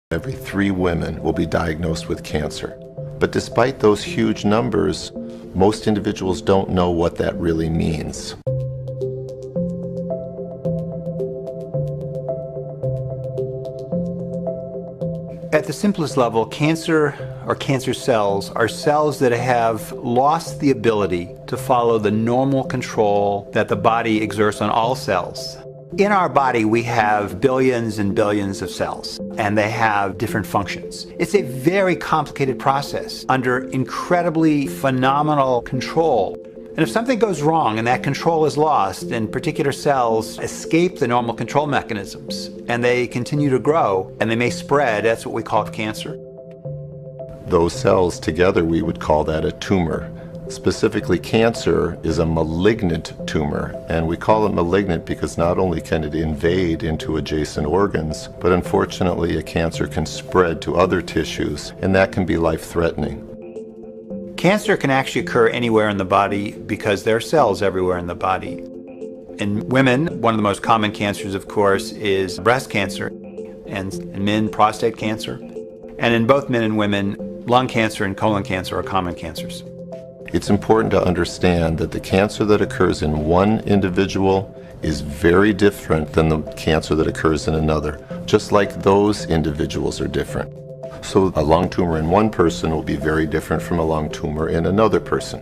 Every 3 women will be diagnosed with cancer. But despite those huge numbers, most individuals don't know what that really means. At the simplest level, cancer or cancer cells are cells that have lost the ability to follow the normal control that the body exerts on all cells. In our body, we have billions and billions of cells, and they have different functions. It's a very complicated process under incredibly phenomenal control. And if something goes wrong and that control is lost, and particular cells escape the normal control mechanisms, and they continue to grow, and they may spread, that's what we call cancer. Those cells together, we would call that a tumor. Specifically, cancer is a malignant tumor, and we call it malignant because not only can it invade into adjacent organs, but unfortunately a cancer can spread to other tissues, and that can be life-threatening. Cancer can actually occur anywhere in the body because there are cells everywhere in the body. In women, one of the most common cancers, of course, is breast cancer, and in men, prostate cancer. And in both men and women, lung cancer and colon cancer are common cancers. It's important to understand that the cancer that occurs in one individual is very different than the cancer that occurs in another, just like those individuals are different. So a lung tumor in one person will be very different from a lung tumor in another person.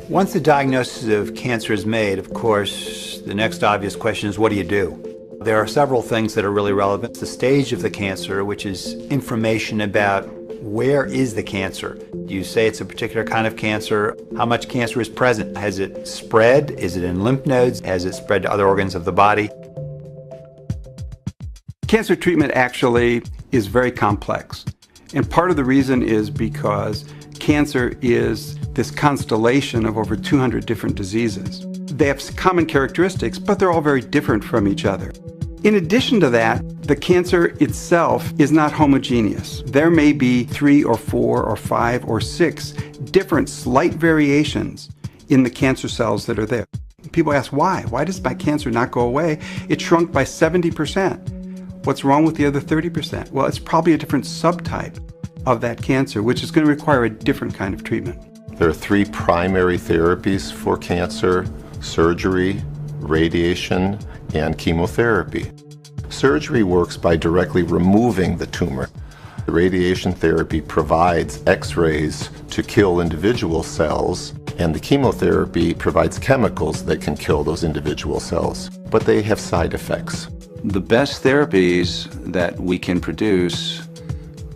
Once the diagnosis of cancer is made, of course, the next obvious question is, what do you do? There are several things that are really relevant. The stage of the cancer, which is information about where is the cancer. You say it's a particular kind of cancer. How much cancer is present? Has it spread? Is it in lymph nodes? Has it spread to other organs of the body? Cancer treatment actually is very complex. And part of the reason is because cancer is this constellation of over 200 different diseases. They have common characteristics, but they're all very different from each other. In addition to that, the cancer itself is not homogeneous. There may be 3 or 4 or 5 or 6 different slight variations in the cancer cells that are there. People ask, why? Why does my cancer not go away? It shrunk by 70%. What's wrong with the other 30%? Well, it's probably a different subtype of that cancer, which is going to require a different kind of treatment. There are 3 primary therapies for cancer: surgery, radiation, and chemotherapy. Surgery works by directly removing the tumor. The radiation therapy provides X-rays to kill individual cells, and the chemotherapy provides chemicals that can kill those individual cells, but they have side effects. The best therapies that we can produce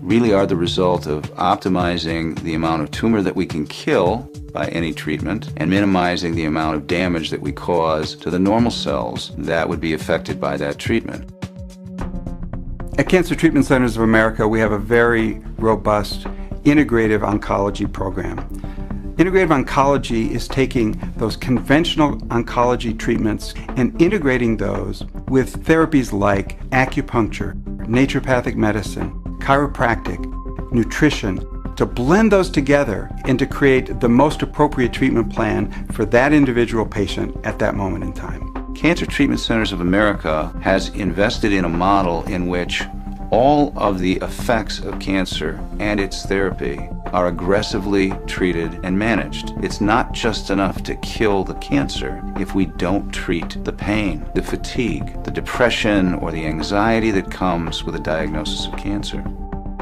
really are the result of optimizing the amount of tumor that we can kill by any treatment and minimizing the amount of damage that we cause to the normal cells that would be affected by that treatment. At Cancer Treatment Centers of America, we have a very robust integrative oncology program. Integrative oncology is taking those conventional oncology treatments and integrating those with therapies like acupuncture, naturopathic medicine, chiropractic, nutrition, to blend those together and to create the most appropriate treatment plan for that individual patient at that moment in time. Cancer Treatment Centers of America has invested in a model in which all of the effects of cancer and its therapy are aggressively treated and managed. It's not just enough to kill the cancer if we don't treat the pain, the fatigue, the depression, or the anxiety that comes with a diagnosis of cancer.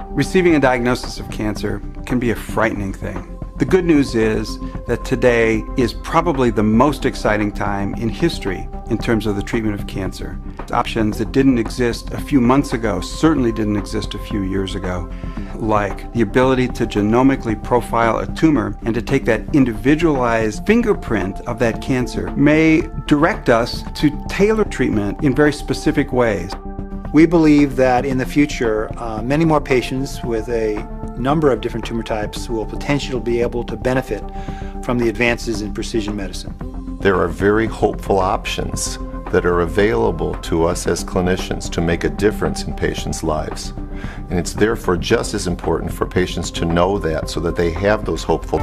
Receiving a diagnosis of cancer can be a frightening thing. The good news is that today is probably the most exciting time in history in terms of the treatment of cancer. Options that didn't exist a few months ago certainly didn't exist a few years ago, like the ability to genomically profile a tumor and to take that individualized fingerprint of that cancer may direct us to tailor treatment in very specific ways. We believe that in the future, many more patients with a number of different tumor types will potentially be able to benefit from the advances in precision medicine. There are very hopeful options that are available to us as clinicians to make a difference in patients' lives. And it's therefore just as important for patients to know that so that they have those hopeful